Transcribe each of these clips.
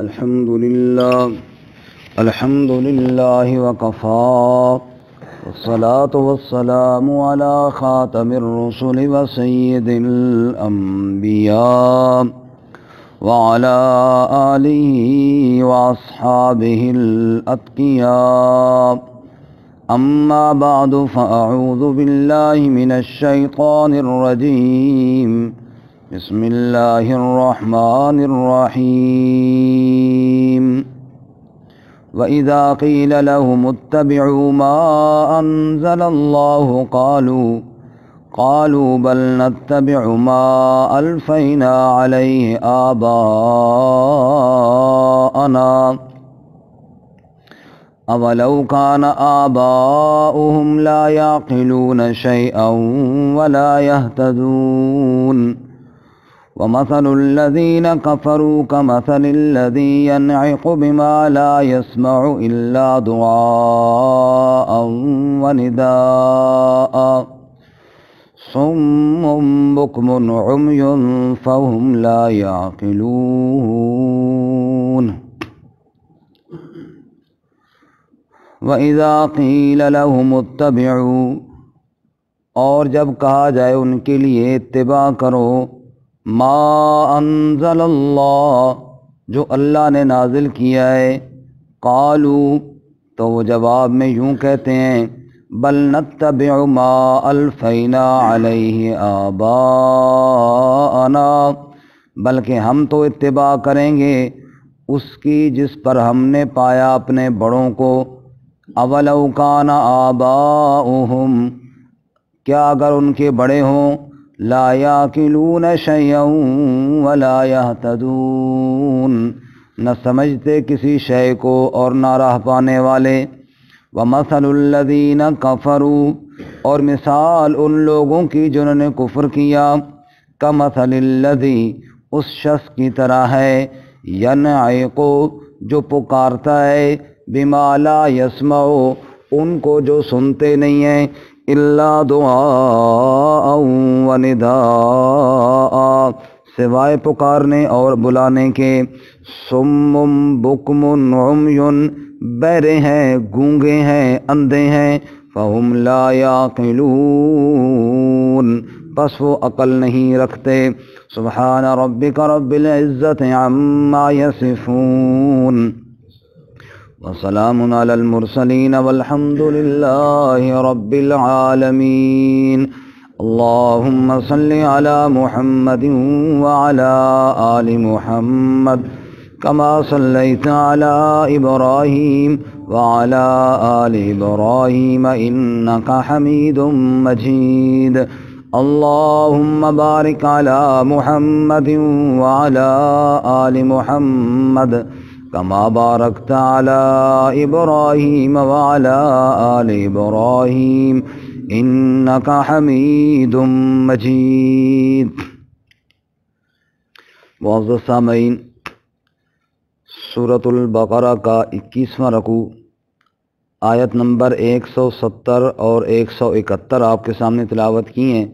الحمد لله وكفى والصلاة والسلام على خاتم الرسل وسيد الأنبياء وعلى آله وأصحابه الأتقياء. أما بعد فأعوذ بالله من الشيطان الرجيم. بسم الله الرحمن الرحيم. وإذا قيل لهم اتبعوا ما أنزل الله قالوا بل نتبع ما ألفينا عليه آباءنا أولو كان آباؤهم لا يعقلون شيئا ولا يهتدون. ومثل الذين كفروا كمثل الذي ينعق بما لا يسمع إلا دعاء ونداء صم بكم عمي فهم لا يعقلون. وَإِذَا قِيلَ لَهُمُ اتَّبِعُوا، اور جب کہا جائے ان کے لیے اتباع کرو، ما انزل اللہ، جو اللہ نے نازل کیا ہے، قالوا، تو وہ جواب میں یوں کہتے ہیں، بل نتبع ما الفینا علیہ آباءنا، بلکہ ہم تو اتباع کریں گے اس کی جس پر ہم نے پایا اپنے بڑوں کو. اولو کان آباؤہم، کیا اگر ان کے بڑے ہوں، لا یاکلون شیئا ولا یہتدون، نہ سمجھتے کسی شے کو اور نہ راہ پانے والے. ومثل الذین کفروا، اور مثال ان لوگوں کی جنہوں نے کفر کیا، کمثل الذی، اس شخص کی طرح ہے، ینعق، جو پکارتا ہے، بما لا یسمع، ان کو جو سنتے نہیں ہیں، الا دعاء و نداء، سوائے پکارنے اور بلانے کے. صم بکم عمی، بہرے ہیں، گونگے ہیں، اندھے ہیں. فہم لا یعقلون، پس وہ عقل نہیں رکھتے. سبحان ربک رب العزت عما یصفون وسلام علی المرسلین والحمد للہ رب العالمین. اللہم صل علی محمد وعلی آل محمد کما صلیت علی ابراہیم وعلی آل ابراہیم انک حمید مجید. اللہم بارک علی محمد وعلی آل محمد کما بارکت علی ابراہیم وعلی آل ابراہیم انک حمید مجید. معزز سامعین، سورۃ البقرہ کا 21واں رکوع آیت نمبر 170 اور 171 آپ کے سامنے تلاوت کی ہیں.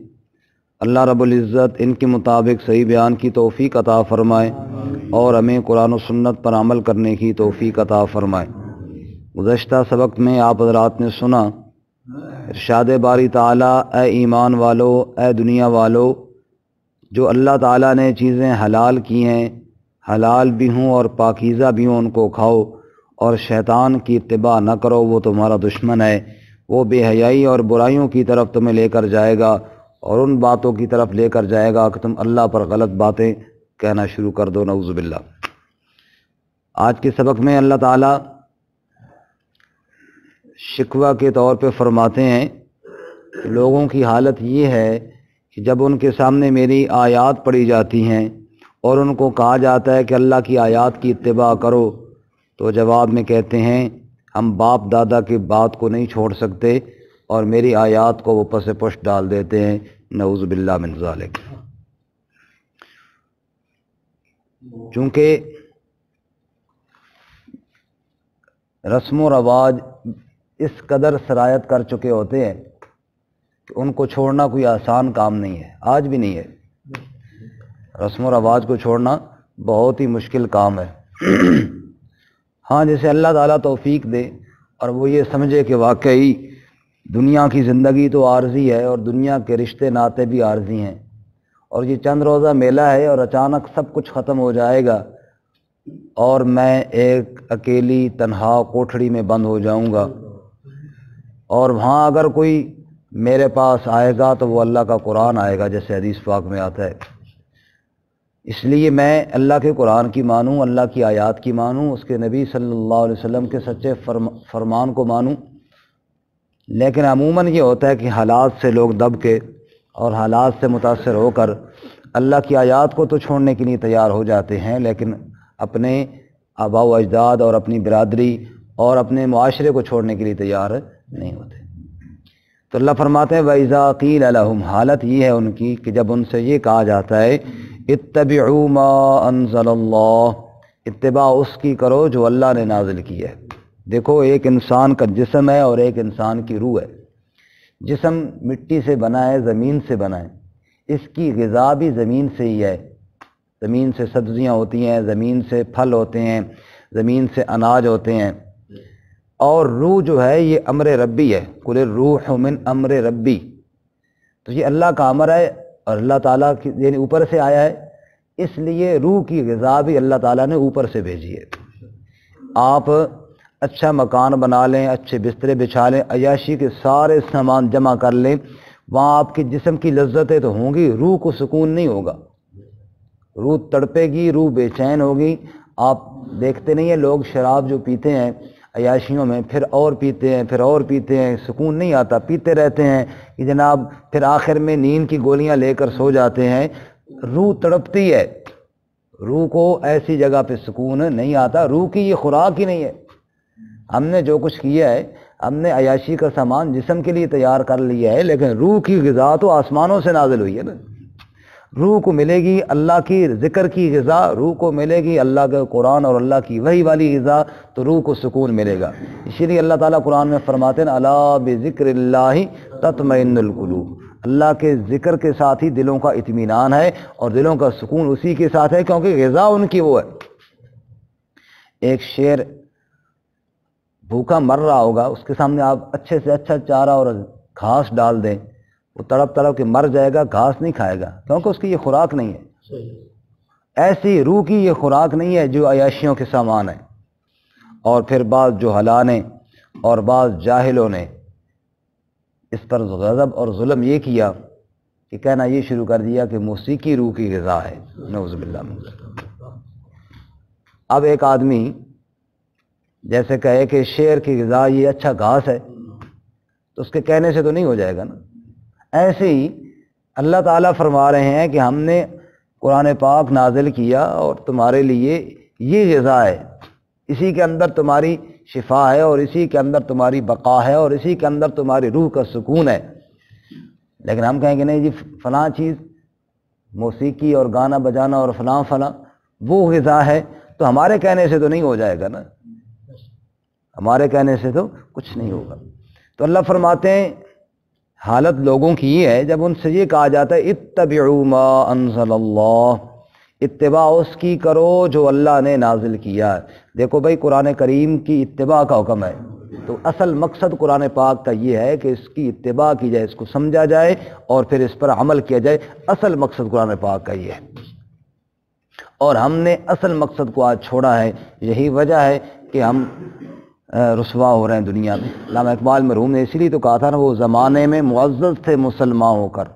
اللہ رب العزت ان کے مطابق صحیح بیان کی توفیق عطا فرمائے اور ہمیں قرآن و سنت پر عمل کرنے کی توفیق عطا فرمائے. گزشتہ سبق میں آپ حضرات نے سنا ارشاد باری تعالیٰ، اے ایمان والو، اے دنیا والو، جو اللہ تعالیٰ نے چیزیں حلال کی ہیں، حلال بھی ہوں اور پاکیزہ بھی ہوں، ان کو کھاؤ، اور شیطان کی اتباع نہ کرو، وہ تمہارا دشمن ہے. وہ بے حیائی اور برائیوں کی طرف تمہیں لے کر جائے گا اور ان باتوں کی طرف لے کر جائے گا کہ تم اللہ پر غلط باتیں کہنا شروع کر دو، نعوذ باللہ. آج کے سبق میں اللہ تعالیٰ شکوہ کے طور پہ فرماتے ہیں کہ لوگوں کی حالت یہ ہے کہ جب ان کے سامنے میری آیات پڑھی جاتی ہیں اور ان کو کہا جاتا ہے کہ اللہ کی آیات کی اتباع کرو، تو جواب میں کہتے ہیں ہم باپ دادا کی بات کو نہیں چھوڑ سکتے اور میری آیات کو وہ پس پشت ڈال دیتے ہیں، نعوذ باللہ من ذالک. چونکہ رسم و رواج اس قدر سرایت کر چکے ہوتے ہیں کہ ان کو چھوڑنا کوئی آسان کام نہیں ہے، آج بھی نہیں ہے. رسم و رواج کو چھوڑنا بہت ہی مشکل کام ہے. ہاں جیسے اللہ تعالیٰ توفیق دے اور وہ یہ سمجھے کہ واقعی دنیا کی زندگی تو عارضی ہے اور دنیا کے رشتے ناطے بھی عارضی ہیں، اور یہ چند روزہ میلہ ہے اور اچانک سب کچھ ختم ہو جائے گا اور میں ایک اکیلی تنہا کوٹھڑی میں بند ہو جاؤں گا، اور وہاں اگر کوئی میرے پاس آئے گا تو وہ اللہ کا قرآن آئے گا، جیسے حدیث پاک میں آتا ہے۔ اس لیے میں اللہ کے قرآن کی مانوں، اللہ کی آیات کی مانوں، اس کے نبی صلی اللہ علیہ وسلم کے سچے فرمان کو مانوں۔ لیکن عموماً یہ ہوتا ہے کہ حالات سے لوگ دب کے اور حالات سے متاثر ہو کر اللہ کی آیات کو تو چھوڑنے کے لیے تیار ہو جاتے ہیں، لیکن اپنے آباء و اجداد اور اپنی برادری اور اپنے معاشرے کو چھوڑنے کے لیے تیار نہیں ہوتے۔ تو اللہ فرماتے ہیں وَإِذَا قِيلَ لَهُمْ، حالت یہ ہے ان کی کہ جب ان سے یہ کہا جاتا ہے اتبعوا ما انزل اللہ، اتباع اس کی کرو جو اللہ نے نازل کی ہے۔ دیکھو ایک انسان کا جسم ہے اور ایک انسان کی روح ہے۔ جسم مٹی سے بنا ہے، زمین سے بنا ہے، اس کی غذا بھی زمین سے ہی ہے، زمین سے سبزیاں ہوتی ہیں، زمین سے پھل ہوتے ہیں، زمین سے اناج ہوتے ہیں، اور روح جو ہے یہ امر ربی ہے، قل الروح من امر ربی، تو یہ اللہ کا امر ہے اور اللہ تعالیٰ کی یعنی اوپر سے آیا ہے، اس لیے روح کی غذا بھی اللہ تعالیٰ نے اوپر سے بھیجی ہے۔ آپ اچھا مکان بنا لیں، اچھے بسترے بچھا لیں، عیاشی کے سارے سامان جمع کر لیں، وہاں آپ کے جسم کی لذتیں تو ہوں گی، روح کو سکون نہیں ہوگا، روح تڑپے گی، روح بے چین ہوگی۔ آپ دیکھتے نہیں ہیں لوگ شراب جو پیتے ہیں عیاشیوں میں، پھر اور پیتے ہیں، پھر اور پیتے ہیں، سکون نہیں آتا، پیتے رہتے ہیں کہ جناب پھر آخر میں نیند کی گولیاں لے کر سو جاتے ہیں۔ روح تڑپتی ہے، روح کو ایسی جگہ پہ سکون نہیں آتا، روح کی یہ خوراک ہی نہیں ہے۔ ہم نے جو کچھ کیا ہے، ہم نے عیاشی کا سامان جسم کے لیے تیار کر لیا ہے، لیکن روح کی غذا تو آسمانوں سے نازل ہوئی ہے نا۔ روح کو ملے گی اللہ کی ذکر کی غذا، روح کو ملے گی اللہ کے قرآن اور اللہ کی وحی والی غذا، تو روح کو سکون ملے گا۔ اسی لیے اللہ تعالیٰ قرآن میں فرماتے ہیں الا بذکر اللہ تطمئن القلوب، اللہ کے ذکر کے ساتھ ہی دلوں کا اطمینان ہے اور دلوں کا سکون اسی کے ساتھ ہے، کیونکہ غذا ان کی وہ ہے۔ ایک شیر بھوکا مر رہا ہوگا، اس کے سامنے آپ اچھے سے اچھا چارہ اور گھاس ڈال دیں، وہ تڑپ تڑپ کے مر جائے گا، گھاس نہیں کھائے گا، کیونکہ اس کی یہ خوراک نہیں ہے۔ ایسی روح کی یہ خوراک نہیں ہے جو عیاشیوں کے سامان ہے۔ اور پھر بعض جہلاء نے اور بعض جاہلوں نے اس پر غضب اور ظلم یہ کیا کہ کہنا یہ شروع کر دیا کہ موسیقی روح کی غذا ہے، نعوذ باللہ من ذلک۔ اب ایک آدمی جیسے کہے کہ شیر کی غذا یہ اچھا گھاس ہے، تو اس کے کہنے سے تو نہیں ہو جائے گا نا۔ ایسے ہی اللہ تعالیٰ فرما رہے ہیں کہ ہم نے قرآن پاک نازل کیا اور تمہارے لیے یہ غذا ہے، اسی کے اندر تمہاری شفا ہے اور اسی کے اندر تمہاری بقا ہے اور اسی کے اندر تمہاری روح کا سکون ہے۔ لیکن ہم کہیں گے نہیں جی فلاں چیز موسیقی اور گانا بجانا اور فلاں فلاں وہ غذا ہے، تو ہمارے کہنے سے تو نہیں ہو جائے گا نا، ہمارے کہنے سے تو کچھ نہیں ہوگا۔ تو اللہ فرماتے ہیں حالت لوگوں کی یہ ہے جب ان سے یہ کہا جاتا ہے اتبعوا ما انزل اللہ، اتباع اس کی کرو جو اللہ نے نازل کیا ہے۔ دیکھو بھائی قرآن کریم کی اتباع کا حکم ہے، تو اصل مقصد قرآن پاک کا یہ ہے کہ اس کی اتباع کی جائے، اس کو سمجھا جائے اور پھر اس پر عمل کیا جائے۔ اصل مقصد قرآن پاک کا یہ ہے، اور ہم نے اصل مقصد کو آج چھوڑا ہے۔ یہی وجہ ہے کہ ہم رسوا ہو رہے ہیں دنیا میں۔ علامہ اقبال مرحوم نے اسی لیے تو کہا تھا نا وہ زمانے میں معزز تھے مسلمان ہو کر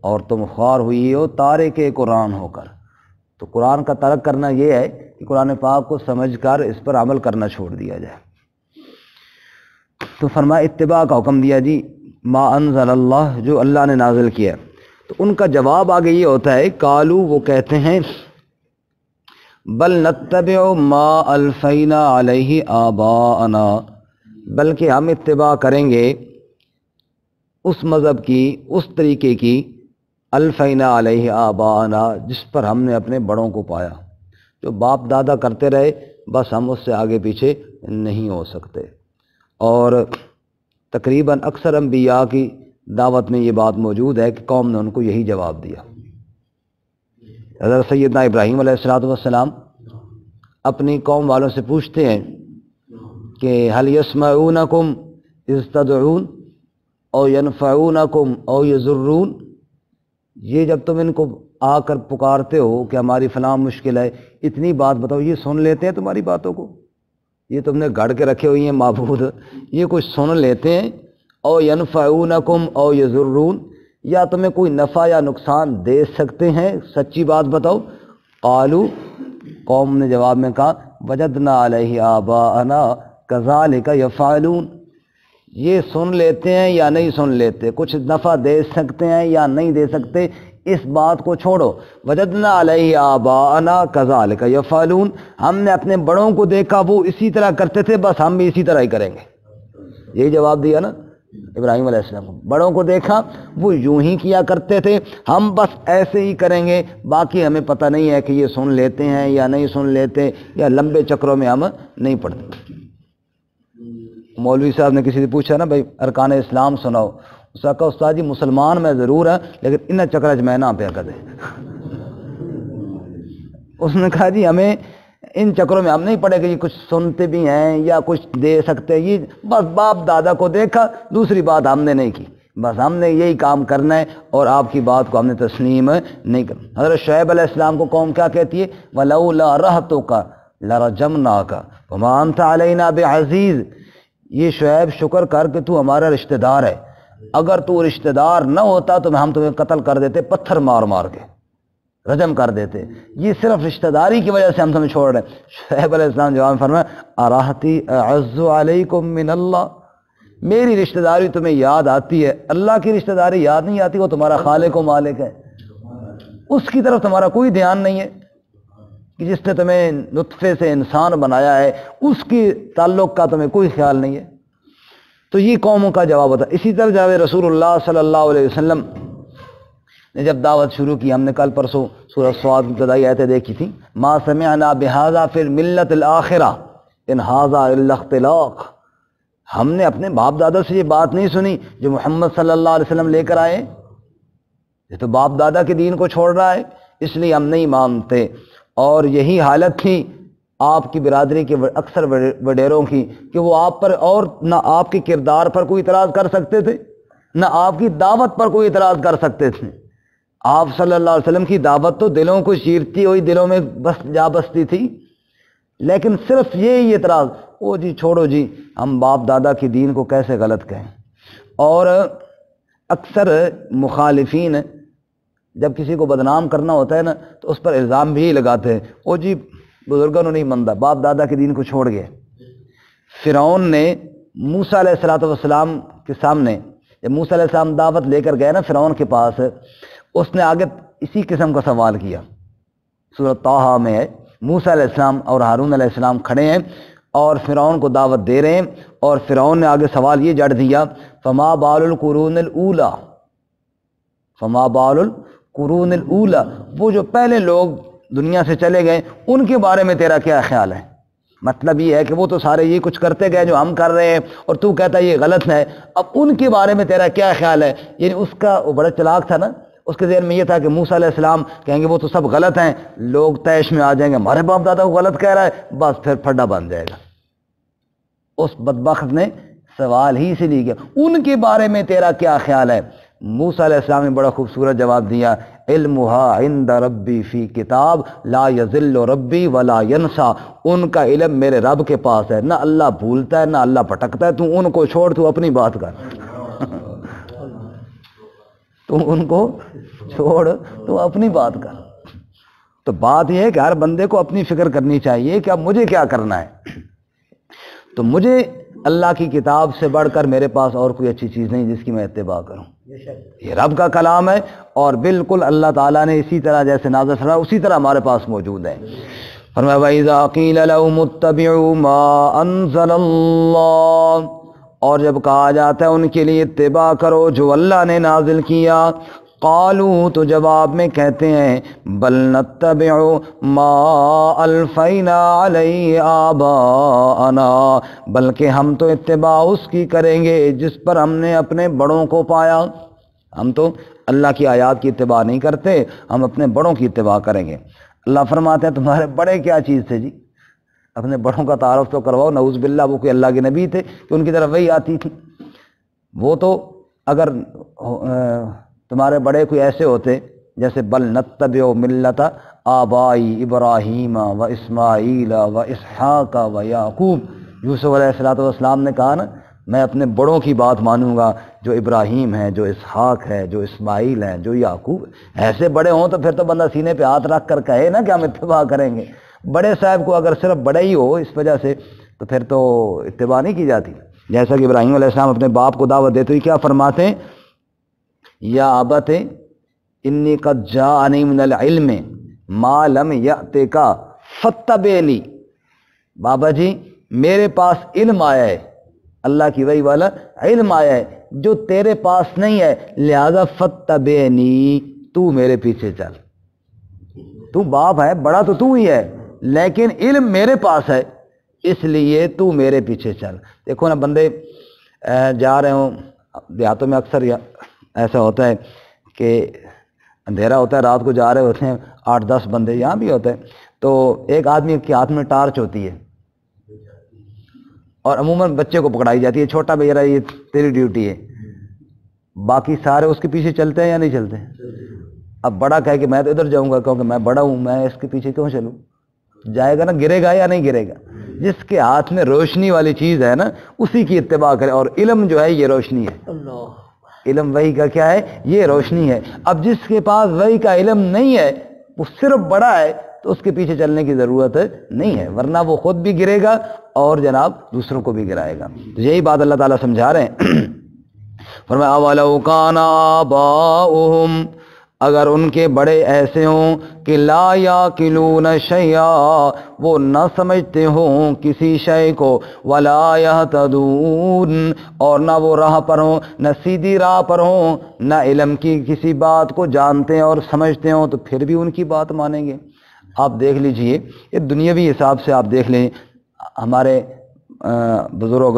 اور تم خوار ہوئی ہو تارک قرآن ہو کر۔ تو قرآن کا ترک کرنا یہ ہے کہ قرآن پاک کو سمجھ کر اس پر عمل کرنا چھوڑ دیا جائے۔ تو فرمایا اتباع کا حکم دیا جی ما انزل اللہ، جو اللہ نے نازل کیا۔ تو ان کا جواب آگے یہ ہوتا ہے قالو، وہ کہتے ہیں بل نتبع ما الفینا علیہ آباءنا، بلکہ ہم اتباع کریں گے اس مذہب کی، اس طریقے کی الفینا علیہ آباءنا جس پر ہم نے اپنے بڑوں کو پایا، جو باپ دادا کرتے رہے بس ہم اس سے آگے پیچھے نہیں ہو سکتے۔ اور تقریباً اکثر انبیاء کی دعوت میں یہ بات موجود ہے کہ قوم نے ان کو یہی جواب دیا۔ حضرت سیدنا ابراہیم علیہ السلام اپنی قوم والوں سے پوچھتے ہیں کہ هل يسمعونکم اذ تدعون او ينفعونکم او یضرون، یہ جب تم ان کو آ کر پکارتے ہو کہ ہماری فلاں مشکل ہے، اتنی بات بتاؤ، یہ سن لیتے ہیں تمہاری باتوں کو؟ یہ تم نے گھڑ کے رکھے ہوئی ہیں معبود، یہ کچھ سن لیتے ہیں؟ او ینفعونکم او یضرون، یا تمہیں کوئی نفع یا نقصان دے سکتے ہیں؟ سچی بات بتاؤ۔ قالو، قوم نے جواب میں کہا وجدنا علیہ آباءنا کذالک یفعلون، یہ سن لیتے ہیں یا نہیں سن لیتے، کچھ نفع دے سکتے ہیں یا نہیں دے سکتے، اس بات کو چھوڑو۔ وجدنا علیہ آباءنا کذالک یفعلون، ہم نے اپنے بڑوں کو دیکھا وہ اسی طرح کرتے تھے، بس ہم بھی اسی طرح ہی کریں گے۔ یہی جواب دیا نا ابراہیم علیہ السلام کو، بڑوں کو دیکھا وہ یوں ہی کیا کرتے تھے، ہم بس ایسے ہی کریں گے، باقی ہمیں پتہ نہیں ہے کہ یہ سن لیتے ہیں یا نہیں سن لیتے، یا لمبے چکروں میں ہم نہیں پڑتے۔ مولوی صاحب نے کسی سے پوچھا نا بھائی ارکان اسلام سناؤ، اس نے کہا استاد جی مسلمان میں ضرور ہے لیکن انہیں چکرج میں نہ پیا کر دے۔ اس نے کہا جی ہمیں ان چکروں میں ہم نہیں پڑے کہ یہ کچھ سنتے بھی ہیں یا کچھ دے سکتے ہیں، یہ بس باپ دادا کو دیکھا، دوسری بات ہم نے نہیں کی، بس ہم نے یہی کام کرنا ہے اور آپ کی بات کو ہم نے تسلیم نہیں کرنا۔ حضرت شعیب علیہ السلام کو قوم کیا کہتی ہے؟ وَلَوْلَا رَحْتُكَ لَرَجَمْنَاكَ وَمَا أَنْتَ عَلَيْنَا بِعَزِيزٍ، یہ شعیب شکر کر کہ تو ہمارا رشتہ دار ہے، اگر تو رشتہ دار نہ ہوتا تو ہم تمہیں قتل کر دیتے، پتھر مار مار کے رجم کر دیتے، یہ صرف رشتہ داری کی وجہ سے ہم تمہیں چھوڑ رہے ہیں۔ شعیب علیہ السلام جواب میں فرمایا اراحتی اعز علیکم من اللہ، میری رشتہ داری تمہیں یاد آتی ہے، اللہ کی رشتہ داری یاد نہیں آتی، وہ تمہارا خالق و مالک ہے، اس کی طرف تمہارا کوئی دھیان نہیں ہے کہ جس نے تمہیں نطفے سے انسان بنایا ہے، اس کی تعلق کا تمہیں کوئی خیال نہیں ہے۔ تو یہ قوموں کا جواب ہوتا ہے۔ اسی طرح جب رسول اللہ صلی اللہ علیہ وسلم نے جب دعوت شروع کی، ہم نے کل پرسوں سورہ صاد کی ابتدائی آیتیں دیکھی تھیں، ما سمعنا بہذا فی الملت الآخرہ ان ھذا الا اختلاق، ہم نے اپنے باپ دادا سے یہ بات نہیں سنی جو محمد صلی اللہ علیہ وسلم لے کر آئے، یہ تو باپ دادا کے دین کو چھوڑ رہا ہے، اس لیے ہم نہیں مانتے۔ اور یہی حالت تھی آپ کی برادری کے اکثر وڈیروں کی کہ وہ آپ پر اور نہ آپ کے کردار پر کوئی اعتراض کر سکتے تھے، نہ آپ کی دعوت پر کوئی اعتراض کر سکتے تھے۔ آپ صلی اللہ علیہ وسلم کی دعوت تو دلوں کو چیرتی ہوئی دلوں میں بس جا بستی تھی، لیکن صرف یہی اعتراض، او جی چھوڑو جی، ہم باپ دادا کے دین کو کیسے غلط کہیں۔ اور اکثر مخالفین جب کسی کو بدنام کرنا ہوتا ہے نا تو اس پر الزام بھی لگاتے ہیں، او جی بزرگوں نے نہیں مانتا، باپ دادا کے دین کو چھوڑ گئے۔ فرعون نے موسیٰ علیہ السلام کے سامنے، جب موسیٰ علیہ السلام دعوت لے کر گئے نا فرعون کے پاس، اس نے آگے اسی قسم کا سوال کیا، سورۃ طٰہٰ میں ہے، موسیٰ علیہ السلام اور ہارون علیہ السلام کھڑے ہیں اور فرعون کو دعوت دے رہے ہیں، اور فرعون نے آگے سوال یہ جڑ دیا، فما بال القرون الاولی، فما بال القرون الاولی، وہ جو پہلے لوگ دنیا سے چلے گئے ان کے بارے میں تیرا کیا خیال ہے؟ مطلب یہ ہے کہ وہ تو سارے یہ کچھ کرتے گئے جو ہم کر رہے ہیں اور تو کہتا ہے یہ غلط ہے، اب ان کے بارے میں تیرا کیا خیال ہے؟ یعنی اس کا وہ بڑا چلاک تھا نا، اس کے ذہن میں یہ تھا کہ موسیٰ علیہ السلام کہیں گے وہ تو سب غلط ہیں، لوگ طیش میں آ جائیں گے ہمارے باپ دادا کو غلط کہہ رہا ہے، بس پھر پھڈا بن جائے گا۔ اس بدبخت نے سوال ہی سے نہیں کیا ان کے بارے میں تیرا کیا خیال ہے؟ موسیٰ علیہ السلام نے بڑا خوبصورت جواب دیا، علمها عند ربی فی کتاب لا یضل ربی ولا ینسا، ان کا علم میرے رب کے پاس ہے، نہ اللہ بھولتا ہے نہ اللہ پھٹکتا ہے، تو ان کو چھوڑ تو اپنی بات کر تو ان کو چھوڑ تو اپنی بات کر۔ تو بات یہ ہے کہ ہر بندے کو اپنی فکر کرنی چاہیے کہ اب مجھے کیا کرنا ہے، تو مجھے اللہ کی کتاب سے بڑھ کر میرے پاس اور کوئی اچھی چیز نہیں جس کی میں اتباع کروں، یہ رب کا کلام ہے اور بالکل اللہ تعالیٰ نے اسی طرح جیسے نازل فرمایا اسی طرح ہمارے پاس موجود ہے۔ فرمایا وَإِذَا قِيلَ لَهُمُ اتَّبِعُوا مَا أَنزَلَ اللَّهُ، اور جب کہا جاتا ہے ان کے لیے اتباع کرو جو اللہ نے نازل کیا، قالوا تو جواب میں کہتے ہیں بل نتبع ما الفینا علیہ آباءنا، بلکہ ہم تو اتباع اس کی کریں گے جس پر ہم نے اپنے بڑوں کو پایا، ہم تو اللہ کی آیات کی اتباع نہیں کرتے، ہم اپنے بڑوں کی اتباع کریں گے۔ اللہ فرماتے ہیں تمہارے بڑے کیا چیز تھے جی، اپنے بڑوں کا تعارف تو کرواؤ. نعوذ باللہ وہ کوئی اللہ کے نبی تھے کہ ان کی طرف وہی آتی تھی؟ وہ تو اگر تمہارے بڑے کوئی ایسے ہوتے جیسے بل نتبع ملت آبائی ابراہیم و اسماعیل و اسحاق و یعقوب. یوسف علیہ السلام نے کہا نا میں اپنے بڑوں کی بات مانوں گا جو ابراہیم ہے، جو اسحاق ہے، جو اسماعیل ہے، جو یعقوب. ایسے بڑے ہوں تو پھر تو بندہ سینے پہ ہاتھ رکھ کر کہے نا کہ ہم اتباع کریں گے. بڑے صاحب کو اگر صرف بڑے ہی ہو اس وجہ سے تو پھر تو اتباع نہیں کی جاتی. جیسا کہ ابراہیم علیہ السلام اپنے باپ کو دعوت دیتے ہوئے کیا فرماتے ہیں؟ یا ابت انی قد جاءنی من العلم ما لم یأتک فاتبعنی. بابا جی میرے پاس علم آیا ہے، اللہ کی وحی والا علم آیا ہے جو تیرے پاس نہیں ہے، لہذا فاتبعنی، تو میرے پیچھے چل. تو باپ ہے، بڑا تو ہی ہے، لیکن علم میرے پاس ہے اس لیے تو میرے پیچھے چل. دیکھو نا بندے جا رہے ہوں دیہاتوں میں، اکثر ایسا ہوتا ہے کہ اندھیرا ہوتا ہے، رات کو جا رہے ہوتے ہیں 8-10 بندے، یہاں بھی ہوتا ہے، تو ایک آدمی کے ہاتھ میں ٹارچ ہوتی ہے اور عموماً بچے کو پکڑائی جاتی ہے، چھوٹا بھیا یہ تیری ڈیوٹی ہے. باقی سارے اس کے پیچھے چلتے ہیں یا نہیں چلتے؟ اب بڑا کہے کہ میں تو ادھر جاؤں گا کیونکہ میں بڑا ہوں، میں اس کے پیچھے کیوں چلوں؟ جائے گا نا، گرے گا یا نہیں گرے گا؟ جس کے ہاتھ میں روشنی والی چیز ہے نا اسی کی اتباع کرے. اور علم جو ہے یہ روشنی ہے، علم وحی کا کیا ہے؟ یہ روشنی ہے. اب جس کے پاس وحی کا علم نہیں ہے، وہ صرف بڑا ہے، تو اس کے پیچھے چلنے کی ضرورت نہیں ہے، ورنہ وہ خود بھی گرے گا اور جناب دوسروں کو بھی گرائے گا. تو یہی بات اللہ تعالیٰ سمجھا رہے ہیں. فرمایا اولو کان آباؤہم، اگر ان کے بڑے ایسے ہوں کہ لا یاکلون شیئا، وہ نہ سمجھتے ہوں کسی شے کو، ولا یہتدون، اور نہ وہ راہ پر ہوں، نہ سیدھی راہ پر ہوں، نہ علم کی کسی بات کو جانتے ہیں اور سمجھتے ہوں، تو پھر بھی ان کی بات مانیں گے. آپ دیکھ لیجئے یہ دنیاوی حساب سے آپ دیکھ لیں، ہمارے بزرگ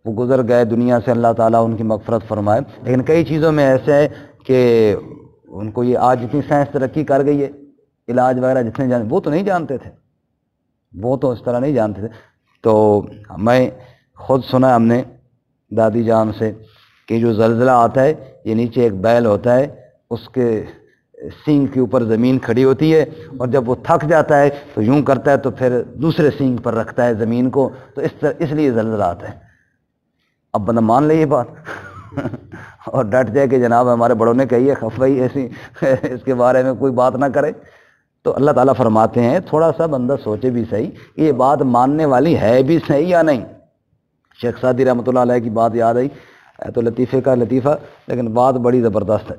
وہ گزر گئے دنیا سے، اللہ تعالیٰ ان کی مغفرت فرمائے، لیکن کئی چیزوں میں ایسے ہے کہ ان کو یہ آج جتنی سائنس ترقی کر گئی ہے، علاج وغیرہ جتنے جانتے وہ تو نہیں جانتے تھے، وہ تو اس طرح نہیں جانتے تھے. تو میں خود سنا ہم نے دادی جان سے کہ جو زلزلہ آتا ہے یہ نیچے ایک بیل ہوتا ہے، اس کے سینگ کے اوپر زمین کھڑی ہوتی ہے، اور جب وہ تھک جاتا ہے تو یوں کرتا ہے تو پھر دوسرے سینگ پر رکھتا ہے زمین کو، تو اس لیے زلزلہ آتا ہے. اب بندہ مان لے یہ بات اور ڈٹ جائے کہ جناب ہمارے بڑوں نے کہی ہے، خفائی ایسی اس کے بارے میں کوئی بات نہ کرے. تو اللہ تعالیٰ فرماتے ہیں تھوڑا سا بندہ سوچے بھی صحیح کہ یہ بات ماننے والی ہے بھی صحیح یا نہیں. شیخ سعدی رحمۃ اللہ علیہ کی بات یاد آئی، تو لطیفے کا لطیفہ، لیکن بات بڑی زبردست ہے،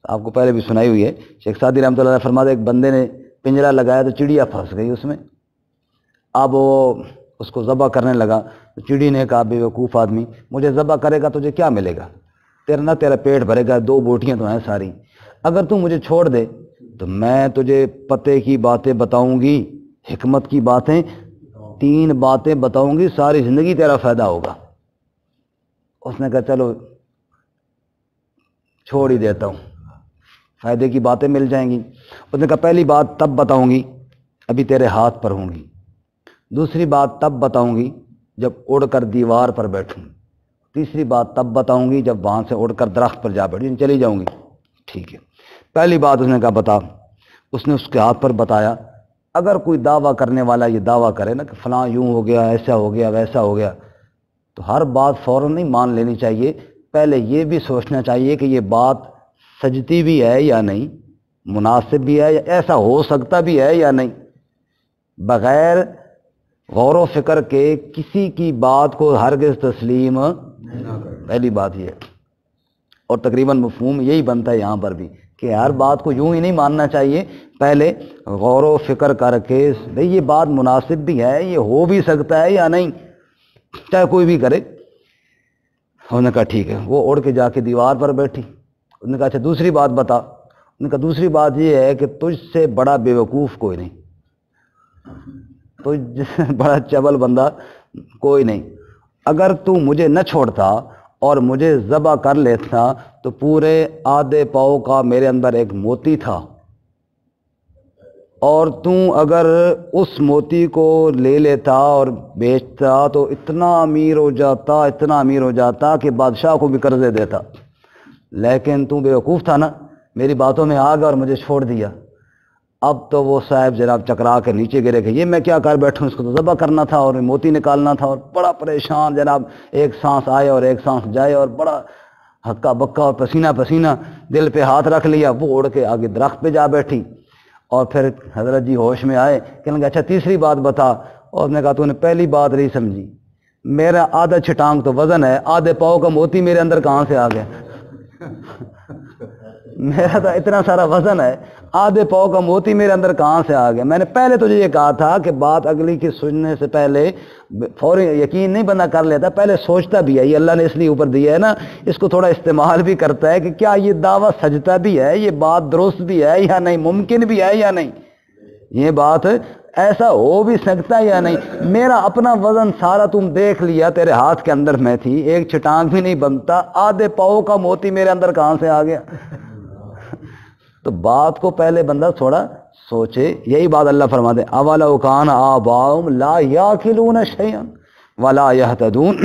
آپ کو پہلے بھی سنائی ہوئی ہے. شیخ سعدی رحمۃ اللہ علیہ فرماتے ایک بندے نے پنجرا لگایا تو چڑیا پھنس گئی اس میں. اب وہ اس کو ذبح کرنے لگا تو چڑی نے کہا بے وقوف آدمی، مجھے ذبح کرے گا تجھے کیا ملے گا؟ تیرا پیٹ بھرے گا، 2 بوٹیاں تو ہیں ساری. اگر تو مجھے چھوڑ دے تو میں تجھے پتے کی باتیں بتاؤں گی، حکمت کی باتیں، 3 باتیں بتاؤں گی، ساری زندگی تیرا فائدہ ہوگا. اس نے کہا چلو چھوڑ ہی دیتا ہوں، فائدے کی باتیں مل جائیں گی. اس نے کہا پہلی بات تب بتاؤں گی ابھی تیرے ہاتھ پر ہوں گی، دوسری بات تب بتاؤں گی جب اڑ کر دیوار پر بیٹھوں، تیسری بات تب بتاؤں گی جب وہاں سے اڑ کر درخت پر جا بیٹھوں، چلی جاؤں گی. ٹھیک ہے، پہلی بات اس نے کہا بتا. اس نے اس کے ہاتھ پر بتایا. اگر کوئی دعویٰ کرنے والا یہ دعویٰ کرے نا کہ فلاں یوں ہو گیا، ایسا ہو گیا، ویسا ہو گیا، تو ہر بات فوراً نہیں مان لینی چاہیے، پہلے یہ بھی سوچنا چاہیے کہ یہ بات سجتی بھی ہے یا نہیں، مناسب بھی ہے، یا ایسا ہو سکتا بھی ہے یا نہیں. بغیر غور و فکر کے کسی کی بات کو ہرگز تسلیم پہلی بات یہ ہے. اور تقریباً مفہوم یہی بنتا ہے یہاں پر بھی کہ ہر بات کو یوں ہی نہیں ماننا چاہیے، پہلے غور و فکر کر کے بھئی یہ بات مناسب بھی ہے، یہ ہو بھی سکتا ہے یا نہیں، چاہے کوئی بھی کرے. انہوں نے کہا ٹھیک ہے. وہ اڑ کے جا کے دیوار پر بیٹھی. انہوں نے کہا اچھا دوسری بات بتا. انہوں نے کہا دوسری بات یہ ہے کہ تجھ سے بڑا بے وقوف کوئی نہیں، تجھ سے بڑا چبل بندہ کوئی نہیں. اگر تو مجھے نہ چھوڑتا اور مجھے ذبح کر لیتا تو پورے آدھے پاؤ کا میرے اندر ایک موتی تھا، اور تو اگر اس موتی کو لے لیتا اور بیچتا تو اتنا امیر ہو جاتا کہ بادشاہ کو بھی قرضے دیتا، لیکن تو بیوقوف تھا نا، میری باتوں میں آ گیا اور مجھے چھوڑ دیا۔ اب تو وہ صاحب جناب چکرا کے نیچے گرے کہ یہ میں کیا کر بیٹھوں، اس کو تو ذبح کرنا تھا اور موتی نکالنا تھا، اور بڑا پریشان جناب، ایک سانس آئے اور ایک سانس جائے، اور بڑا ہکا بکا اور پسینہ پسینہ، دل پہ ہاتھ رکھ لیا، وہ اڑ کے آگے درخت پہ جا بیٹھی۔ اور پھر حضرت جی ہوش میں آئے، کہنے لگے اچھا تیسری بات بتا، اور نے کہا تو نے پہلی بات نہیں سمجھی، میرا آدھا چھٹانگ تو وزن ہے، آدھے پاؤں کا موتی میرے اندر کہاں سے آ گیا؟ میرا تو اتنا سارا وزن ہے، آدھے پاؤں کا موتی میرے اندر کہاں سے آ گیا؟ میں نے پہلے تجھے یہ کہا تھا کہ بات اگلی کی سننے سے پہلے فوری یقین نہیں بندہ کر لیتا، پہلے سوچتا بھی ہے، یہ اللہ نے اس لیے اوپر دیا ہے نا، اس کو تھوڑا استعمال بھی کرتا ہے کہ کیا یہ دعویٰ سجتا بھی ہے، یہ بات درست بھی ہے یا نہیں، ممکن بھی ہے یا نہیں، یہ بات ایسا ہو بھی سکتا ہے یا نہیں۔ میرا اپنا وزن سارا تم دیکھ لیا، تیرے ہاتھ کے اندر میں تھی، ایک چھٹانگ بھی نہیں بنتا، آدھے پاؤں کا موتی میرے اندر کہاں سے آ گیا؟ تو بات کو پہلے بندہ تھوڑا سوچے، یہی بات اللہ فرماتے ہیں اولو کان آباؤہم لا یاکلون شیئا ولا یہتدون،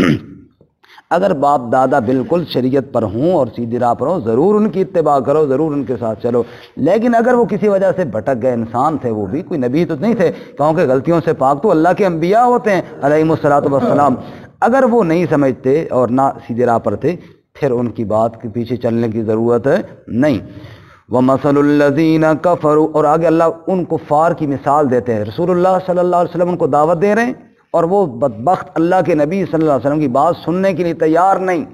اگر باپ دادا بالکل شریعت پر ہوں اور سیدھی راہ پر ہوں، ضرور ان کی اتباع کرو، ضرور ان کے ساتھ چلو، لیکن اگر وہ کسی وجہ سے بھٹک گئے، انسان تھے وہ بھی، کوئی نبی تو نہیں تھے، کیونکہ غلطیوں سے پاک تو اللہ کے انبیاء ہوتے ہیں علیہم الصلوۃ والسلام، اگر وہ نہیں سمجھتے اور نہ سیدھی راہ پر تھے، پھر ان کی بات کے پیچھے چلنے کی ضرورت نہیں۔ وَمَثَلُ الَّذِينَ كَفَرُوا، اور آگے اللہ ان کفار کی مثال دیتے ہیں، رسول اللہ صلی اللہ علیہ وسلم ان کو دعوت دے رہے ہیں اور وہ بدبخت اللہ کے نبی صلی اللہ علیہ وسلم کی بات سننے کے لیے تیار نہیں،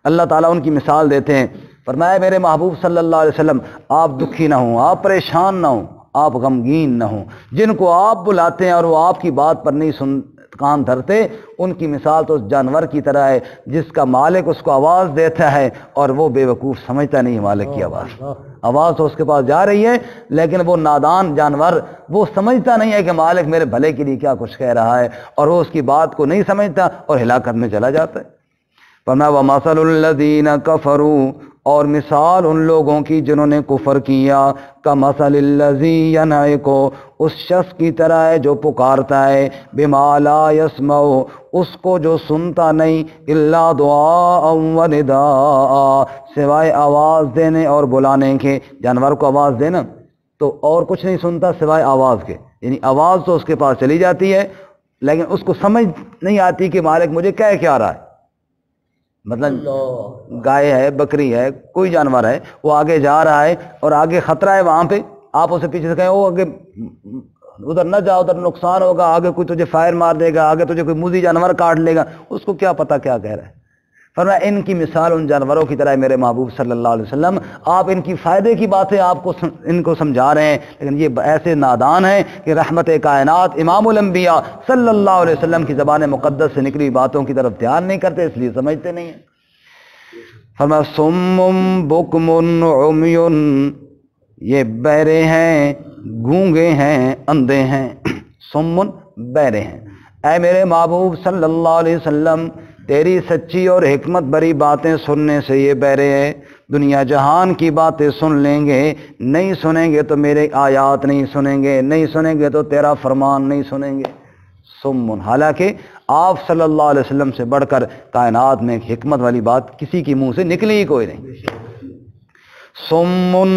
اللہ تعالیٰ ان کی مثال دیتے ہیں، فرمایا میرے محبوب صلی اللہ علیہ وسلم آپ دکھی نہ ہوں، آپ پریشان نہ ہوں، آپ غمگین نہ ہوں، جن کو آپ بلاتے ہیں اور وہ آپ کی بات پر نہیں کان دھرتے، ان کی مثال تو اس جانور کی طرح ہے جس کا مالک اس کو آواز دیتا ہے اور وہ بے وقوف سمجھتا نہیں مالک کی آواز تو اس کے پاس جا رہی ہے، لیکن وہ نادان جانور وہ سمجھتا نہیں ہے کہ مالک میرے بھلے کے لیے کیا کچھ کہہ رہا ہے، اور وہ اس کی بات کو نہیں سمجھتا اور ہلاکت میں چلا جاتا ہے۔ فرمایا وَمَثَلُ الَّذِينَ كَفَرُوا، اور مثال ان لوگوں کی جنہوں نے کفر کیا، کَمَثَلِ الَّذِي يَنْعِقُ، اس شخص کی طرح ہے جو پکارتا ہے، بِمَا لَا يَسْمَعُ، اس کو جو سنتا نہیں، إِلَّا دُعَاءً وَنِدَاءً، سوائے آواز دینے اور بلانے کے، جانور کو آواز دینا تو اور کچھ نہیں سنتا سوائے آواز کے، یعنی آواز تو اس کے پاس چلی جاتی ہے لیکن اس کو سمجھ نہیں آتی کہ مالک مجھے کہہ کیا رہا ہے۔ مطلب گائے ہے، بکری ہے، کوئی جانور ہے، وہ آگے جا رہا ہے اور آگے خطرہ ہے، وہاں پہ آپ اسے پیچھے سے کہیں وہ آگے ادھر نہ جا، ادھر نقصان ہوگا، آگے کوئی تجھے فائر مار دے گا، آگے تجھے کوئی موذی جانور کاٹ لے گا، اس کو کیا پتہ کیا کہہ رہا ہے۔ فرمایا ان کی مثال ان جانوروں کی طرح ہے میرے محبوب صلی اللہ علیہ وسلم، آپ ان کی فائدے کی باتیں آپ کو ان کو سمجھا رہے ہیں، لیکن یہ ایسے نادان ہیں کہ رحمت کائنات امام الانبیاء صلی اللہ علیہ وسلم کی زبان مقدس سے نکلی باتوں کی طرف دھیان نہیں کرتے، اس لیے سمجھتے نہیں ہیں۔ فرمایا صم بکم عمی، یہ بہرے ہیں، گونگے ہیں، اندھے ہیں، صم بہرے ہیں، اے میرے محبوب صلی اللہ علیہ وسلم تیری سچی اور حکمت بری باتیں سننے سے یہ بہرے ہیں، دنیا جہان کی باتیں سن لیں گے، نہیں سنیں گے تو میرے آیات نہیں سنیں گے، نہیں سنیں گے تو تیرا فرمان نہیں سنیں گے۔ سمن، حالانکہ آپ صلی اللہ علیہ وسلم سے بڑھ کر کائنات میں ایک حکمت والی بات کسی کی منہ سے نکلی ہی کوئی نہیں۔ سمن،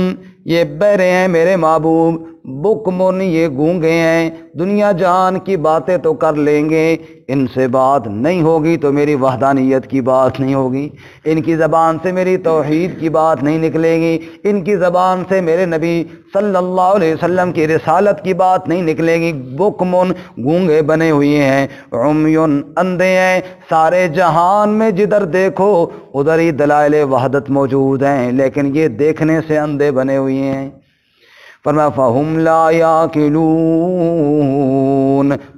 یہ بہرے ہیں میرے محبوب، بکمن، یہ گونگے ہیں، دنیا جہان کی باتیں تو کر لیں گے، ان سے بات نہیں ہوگی تو میری وحدانیت کی بات نہیں ہوگی، ان کی زبان سے میری توحید کی بات نہیں نکلے گی، ان کی زبان سے میرے نبی صلی اللہ علیہ وسلم کی رسالت کی بات نہیں نکلے گی۔ بکمن، گونگے بنے ہوئے ہیں، عمیون، اندھے ہیں، سارے جہان میں جدھر دیکھو ادھر ہی دلائل وحدت موجود ہیں، لیکن یہ دیکھنے سے اندھے بنے ہوئے ہیں۔ فرمایا فَهُمْ لَا يَعْقِلُونَ،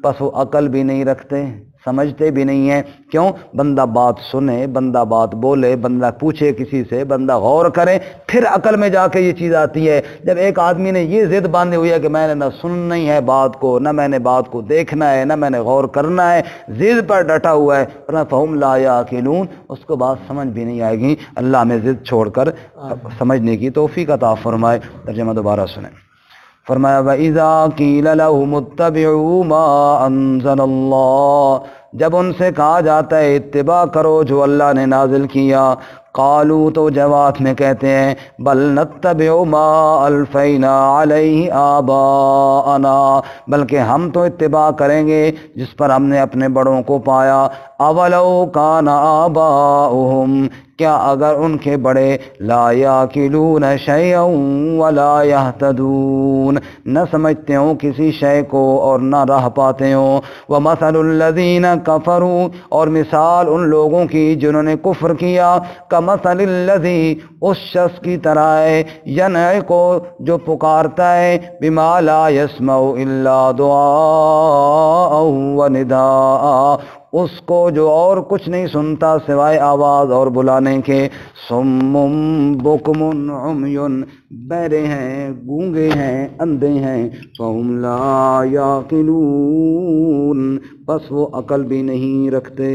پس وہ عقل بھی نہیں رکھتے، سمجھتے بھی نہیں ہیں۔ کیوں؟ بندہ بات سنے، بندہ بات بولے، بندہ پوچھے کسی سے، بندہ غور کرے، پھر عقل میں جا کے یہ چیز آتی ہے۔ جب ایک آدمی نے یہ ضد باندھی ہوئی ہے کہ میں نے نہ سننا ہی ہے بات کو، نہ میں نے بات کو دیکھنا ہے، نہ میں نے غور کرنا ہے، ضد پر ڈٹا ہوا ہے، فَهُمْ لَا يَعْقِلُونَ، اس کو بات سمجھ بھی نہیں آئے گی۔ اللہ میں ضد چھوڑ کر سمجھنے کی توفیق عطا فرمائے۔ ترجمہ دوبارہ سنیں۔ فرمایا وَإِذَا قِيلَ لَهُمُ اتَّبِعُوا مَا أَنزَلَ اللَّهُ، جب ان سے کہا جاتا ہے اتباع کرو جو اللہ نے نازل کیا، قالوا تو جواب میں کہتے ہیں بل نتبع ما الفینا علیہ آباءنا، بلکہ ہم تو اتباع کریں گے جس پر ہم نے اپنے بڑوں کو پایا۔ اولو کان آباؤہم، کیا اگر ان کے بڑے لا یاکلون شیئا ولا یہتدون، نہ سمجھتے ہوں کسی شے کو اور نہ راہ پاتے ہوں۔ ومثل الذین کفروا، اور مثال ان لوگوں کی جنہوں نے کفر کیا، کمثل الذی، اس شخص کی طرح ہے، ینعق، جو پکارتا ہے، بما لا یسمع الا دعاء و نداء، اس کو جو اور کچھ نہیں سنتا سوائے آواز اور بلانے کے۔ صم بکم عمی، بہرے ہیں، گونگے ہیں، اندھے ہیں، فہم لا یعقلون، بس وہ عقل بھی نہیں رکھتے۔